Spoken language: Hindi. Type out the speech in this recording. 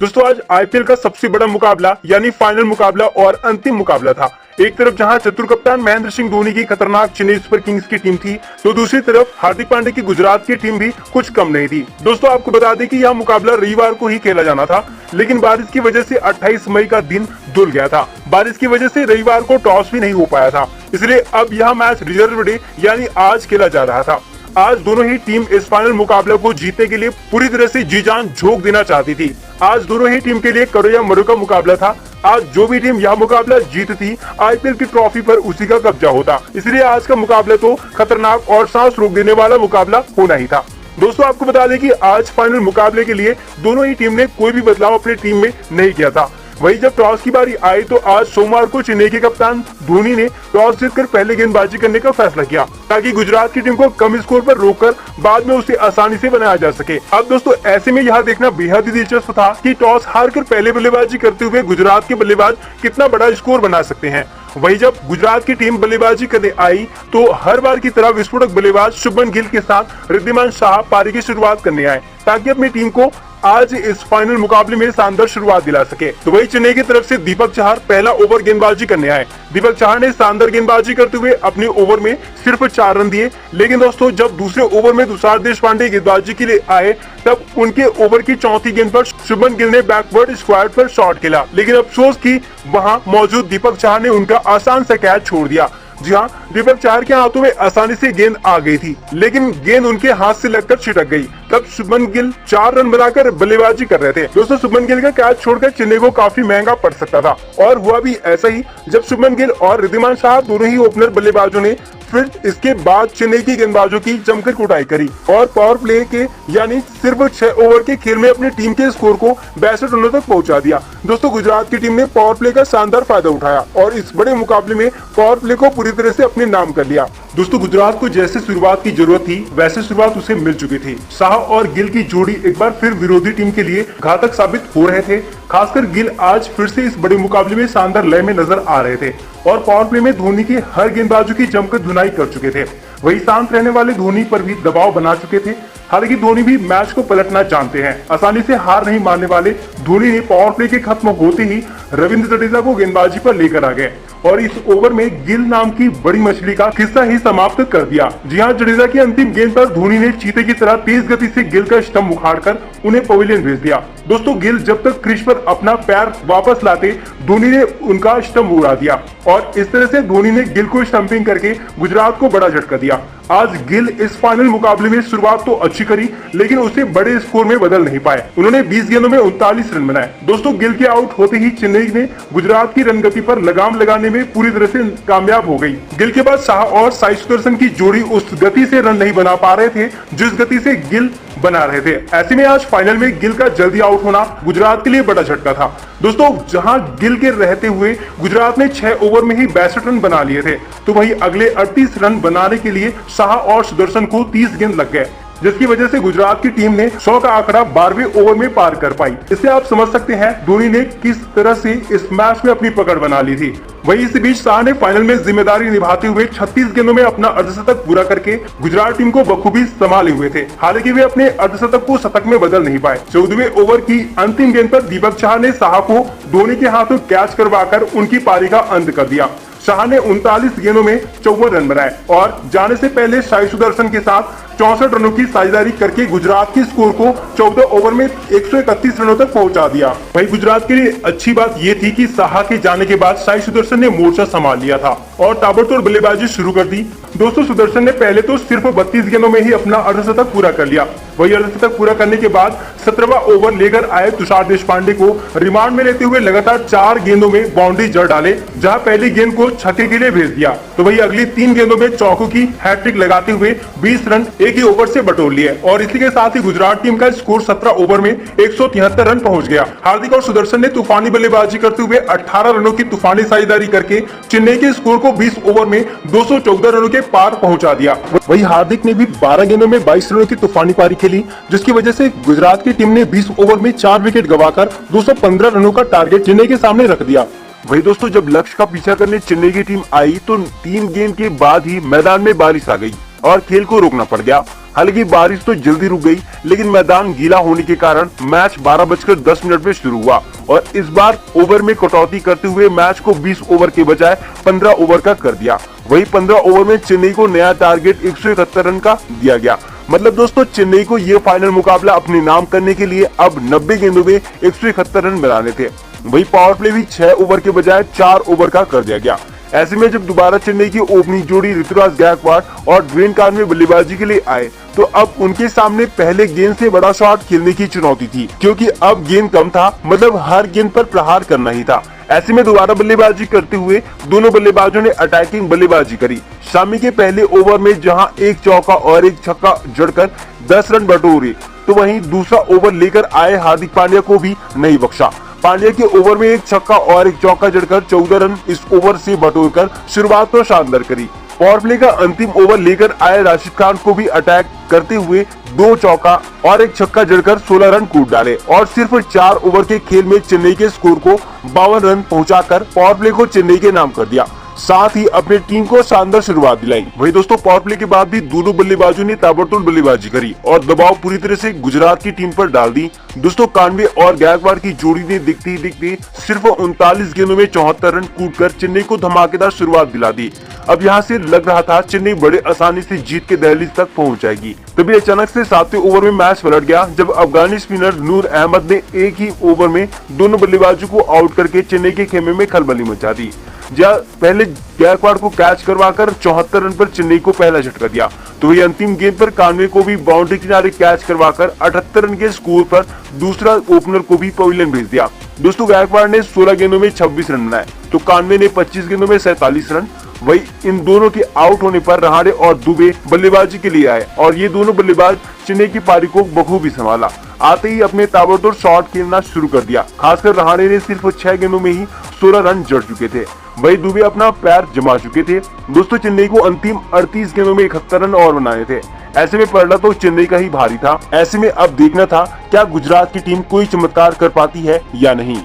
दोस्तों आज आईपीएल का सबसे बड़ा मुकाबला यानी फाइनल मुकाबला और अंतिम मुकाबला था। एक तरफ जहां चतुर कप्तान महेंद्र सिंह धोनी की खतरनाक चेन्नई सुपर किंग्स की टीम थी, तो दूसरी तरफ हार्दिक पांड्या की गुजरात की टीम भी कुछ कम नहीं थी। दोस्तों आपको बता दें कि यह मुकाबला रविवार को ही खेला जाना था, लेकिन बारिश की वजह से 28 मई का दिन धुल गया था। बारिश की वजह से रविवार को टॉस भी नहीं हो पाया था, इसलिए अब यह मैच रिजर्व डे यानी आज खेला जा रहा था। आज दोनों ही टीम इस फाइनल मुकाबले को जीतने के लिए पूरी तरह से जी जान झोंक देना चाहती थी। आज दोनों ही टीम के लिए करो या मरो का मुकाबला था। आज जो भी टीम यह मुकाबला जीतती, आईपीएल की ट्रॉफी पर उसी का कब्जा होता। इसलिए आज का मुकाबला तो खतरनाक और सांस रोक देने वाला मुकाबला होना ही था। दोस्तों आपको बता दें कि आज फाइनल मुकाबले के लिए दोनों ही टीम ने कोई भी बदलाव अपनी टीम में नहीं किया था। वही जब टॉस की बारी आई तो आज सोमवार को चेन्नई के कप्तान धोनी ने टॉस जीतकर पहले गेंदबाजी करने का फैसला किया, ताकि गुजरात की टीम को कम स्कोर पर रोककर बाद में उसे आसानी से बनाया जा सके। अब दोस्तों ऐसे में यह देखना बेहद ही दिलचस्प था कि टॉस हारकर पहले बल्लेबाजी करते हुए गुजरात के बल्लेबाज कितना बड़ा स्कोर बना सकते हैं। वही जब गुजरात की टीम बल्लेबाजी करने आई तो हर बार की तरह विस्फोटक बल्लेबाज शुभमन गिल के साथ रिद्धिमान शाह पारी की शुरुआत करने आए, ताकि अपनी टीम को आज इस फाइनल मुकाबले में शानदार शुरुआत दिला सके। तो वही चेन्नई की तरफ से दीपक चहर पहला ओवर गेंदबाजी करने आए। दीपक चहर ने शानदार गेंदबाजी करते हुए अपने ओवर में सिर्फ 4 रन दिए, लेकिन दोस्तों जब दूसरे ओवर में तुषार देशपांडे गेंदबाजी के लिए आए तब उनके ओवर की चौथी गेंद पर शुभमन गिल ने बैकवर्ड स्क्वायर पर शॉट खेला, लेकिन अफसोस की वहां मौजूद दीपक चहर ने उनका आसान सा कैच छोड़ दिया। जी हाँ, दीपक चहर के हाथों में आसानी से गेंद आ गई थी, लेकिन गेंद उनके हाथ से लगकर छिटक गई। तब शुभमन गिल 4 रन बनाकर बल्लेबाजी कर रहे थे। दोस्तों शुभमन गिल का कैच छोड़कर चेन्नई को काफी महंगा पड़ सकता था, और हुआ भी ऐसा ही जब शुभमन गिल और रिद्धिमान शाह दोनों ही ओपनर बल्लेबाजों ने फिर इसके बाद चेन्नई की गेंदबाजों की जमकर कुटाई करी और पावर प्ले के यानी सिर्फ 6 ओवर के खेल में अपनी टीम के स्कोर को 62 रनों तक पहुंचा दिया। दोस्तों गुजरात की टीम ने पावर प्ले का शानदार फायदा उठाया और इस बड़े मुकाबले में पावर प्ले को पूरी तरह से अपने नाम कर लिया। दोस्तों गुजरात को जैसे शुरुआत की जरूरत थी वैसे शुरुआत उसे मिल चुकी थी। शाह और गिल की जोड़ी एक बार फिर विरोधी टीम के लिए घातक साबित हो रहे थे। खासकर गिल आज फिर से इस बड़े मुकाबले में शानदार लय में नजर आ रहे थे और पावर प्ले में धोनी की हर गेंदबाजों की जमकर धुनाई कर चुके थे। वही शांत रहने वाले धोनी पर भी दबाव बना चुके थे। हालांकि धोनी भी मैच को पलटना जानते हैं। आसानी से हार नहीं मानने वाले धोनी ने पावर प्ले के खत्म होते ही रविंद्र जडेजा को गेंदबाजी पर लेकर आ गए और इस ओवर में गिल नाम की बड़ी मछली का किस्सा ही समाप्त कर दिया। जी हां, जडेजा की अंतिम गेंद पर धोनी ने चीते की तरह तेज गति से गिल का स्टंप उखाड़कर उन्हें पवेलियन भेज दिया। दोस्तों गिल जब तक क्रीज पर अपना पैर वापस लाते धोनी ने उनका स्टंप उड़ा दिया और इस तरह से धोनी ने गिल को स्टंपिंग करके गुजरात को बड़ा झटका दिया। आज गिल इस फाइनल मुकाबले में शुरुआत तो अच्छी करी, लेकिन उसे बड़े स्कोर में बदल नहीं पाए। उन्होंने 20 गेंदों में 39 रन बनाए। दोस्तों गिल के आउट होते ही चेन्नई ने गुजरात की रनगति पर लगाम लगाने में पूरी तरह से कामयाब हो गई। गिल के बाद शाह और साई सुदर्शन की जोड़ी उस गति से रन नहीं बना पा रहे थे जिस गति से गिल बना रहे थे। ऐसे में आज फाइनल में गिल का जल्दी आउट होना गुजरात के लिए बड़ा झटका था। दोस्तों जहां गिल के रहते हुए गुजरात ने 6 ओवर में ही 62 रन बना लिए थे, तो वही अगले 38 रन बनाने के लिए शाह और सुदर्शन को 30 गेंद लग गए, जिसकी वजह से गुजरात की टीम ने 100 का आंकड़ा 12वें ओवर में पार कर पाई। इससे आप समझ सकते हैं धोनी ने किस तरह से इस मैच में अपनी पकड़ बना ली थी। वहीं इस बीच शाह ने फाइनल में जिम्मेदारी निभाते हुए 36 गेंदों में अपना अर्धशतक पूरा करके गुजरात टीम को बखूबी संभाले हुए थे। हालांकि वे अपने अर्धशतक को शतक में बदल नहीं पाए। 14वें ओवर की अंतिम गेंद पर दीपक चहर ने शाह को धोनी के हाथों कैच करवाकर उनकी पारी का अंत कर दिया। शाह ने 39 गेंदों में 54 रन बनाए और जाने से पहले साई सुदर्शन के साथ 64 रनों की साझेदारी करके गुजरात की स्कोर को 14 ओवर में 131 रनों तक पहुंचा दिया। वहीं गुजरात के लिए अच्छी बात यह थी कि शाह के जाने के बाद साई सुदर्शन ने मोर्चा संभाल लिया था और ताबड़तोड़ बल्लेबाजी शुरू कर दी। दोस्तों सुदर्शन ने पहले तो सिर्फ 32 गेंदों में ही अपना अर्धशतक पूरा कर लिया। वही अर्धशतक पूरा करने के बाद 17वां ओवर लेकर आए तुषार देशपांडे को रिमांड में लेते हुए लगातार 4 गेंदों में बाउंड्री जड़ डाले, जहां पहली गेंद को छक्के के लिए भेज दिया। तो वही अगली 3 गेंदों में चौकों की हैट्रिक लगाते हुए 20 रन एक ही ओवर से बटोर लिए और इसी के साथ ही गुजरात टीम का स्कोर 17 ओवर में 173 रन पहुंच गया। हार्दिक और सुदर्शन ने तूफानी बल्लेबाजी करते हुए 18 रनों की तूफानी साझेदारी करके चेन्नई के स्कोर को 20 ओवर में 214 रनों के पार पहुंचा दिया। वही हार्दिक ने भी 12 गेंदों में 22 रनों की तूफानी पारी खेली, जिसकी वजह से गुजरात की टीम ने 20 ओवर में 4 विकेट गंवाकर 215 रनों का टारगेट चेन्नई के सामने रख दिया। वही दोस्तों जब लक्ष्य का पीछा करने चेन्नई की टीम आई तो 3 गेंद के बाद ही मैदान में बारिश आ गई और खेल को रोकना पड़ गया। हालांकि बारिश तो जल्दी रुक गई, लेकिन मैदान गीला होने के कारण मैच 12:10 में शुरू हुआ और इस बार ओवर में कटौती करते हुए मैच को 20 ओवर के बजाय 15 ओवर का कर दिया। वही 15 ओवर में चेन्नई को नया टारगेट 171 रन का दिया गया। मतलब दोस्तों, चेन्नई को ये फाइनल मुकाबला अपने नाम करने के लिए अब 90 गेंदों में 171 रन बनाने थे। वही पावर प्ले भी 6 ओवर के बजाय 4 ओवर का कर दिया गया। ऐसे में जब दोबारा चेन्नई की ओपनिंग जोड़ी ऋतुराज गायकवाड़ और ड्वेन कॉनवे बल्लेबाजी के लिए आए, तो अब उनके सामने पहले गेंद से बड़ा शॉट खेलने की चुनौती थी, क्योंकि अब गेंद कम था, मतलब हर गेंद पर प्रहार करना ही था। ऐसे में दोबारा बल्लेबाजी करते हुए दोनों बल्लेबाजों ने अटैकिंग बल्लेबाजी करी। शामी के पहले ओवर में जहां एक चौका और एक छक्का जड़कर 10 रन बटोरे, तो वहीं दूसरा ओवर लेकर आए हार्दिक पांड्या को भी नहीं बख्शा। पांड्या के ओवर में एक छक्का और एक चौका जड़कर 14 रन इस ओवर से बटोरकर शुरुआत तो शानदार करी। पावर प्ले का अंतिम ओवर लेकर आए राशिद खान को भी अटैक करते हुए 2 चौका और एक छक्का जड़कर 16 रन कूद डाले और सिर्फ 4 ओवर के खेल में चेन्नई के स्कोर को 52 रन पहुंचाकर पावर प्ले को चेन्नई के नाम कर दिया, साथ ही अपनी टीम को शानदार शुरुआत दिलाई। वही दोस्तों, पावर प्ले के बाद भी दोनों बल्लेबाजों ने ताबड़तोड़ बल्लेबाजी करी और दबाव पूरी तरह से गुजरात की टीम पर डाल दी। दोस्तों, कानवे और गायकवाड़ की जोड़ी ने दिखते ही दिखते सिर्फ 39 गेंदों में 74 रन कूदकर चेन्नई को धमाकेदार शुरुआत दिला दी। अब यहाँ से लग रहा था चेन्नई बड़े आसानी से जीत के दहलीज तक पहुंच जाएगी। तभी अचानक से 7वें ओवर में मैच पलट गया, जब अफगानी स्पिनर नूर अहमद ने एक ही ओवर में दोनों बल्लेबाजों को आउट करके चेन्नई के खेमे में खलबली मचा दी। जहां पहले गायकवाड़ को कैच करवाकर 74 रन पर चेन्नई को पहला झटका दिया, तो वही अंतिम गेंद पर कानवे को भी बाउंड्री किनारे कैच करवाकर 78 रन के स्कोर पर दूसरा ओपनर को भी पवेलियन भेज दिया। दोस्तों, गायकवाड़ ने 16 गेंदों में 26 रन बनाए, तो कानवे ने 25 गेंदों में 47 रन। वही इन दोनों के आउट होने पर रहाणे और दुबे बल्लेबाजी के लिए आए और ये दोनों बल्लेबाज चेन्नई की पारी को बखूबी संभाला। आते ही अपने ताबड़तोड़ शॉट खेलना शुरू कर दिया। खासकर रहाणे ने सिर्फ 6 गेंदों में ही 16 रन जड़ चुके थे। वही दुबे अपना पैर जमा चुके थे। दोस्तों, चेन्नई को अंतिम 38 गेंदों में 71 रन और बनाए थे। ऐसे में पलटा तो चेन्नई का ही भारी था। ऐसे में अब देखना था क्या गुजरात की टीम कोई चमत्कार कर पाती है या नहीं।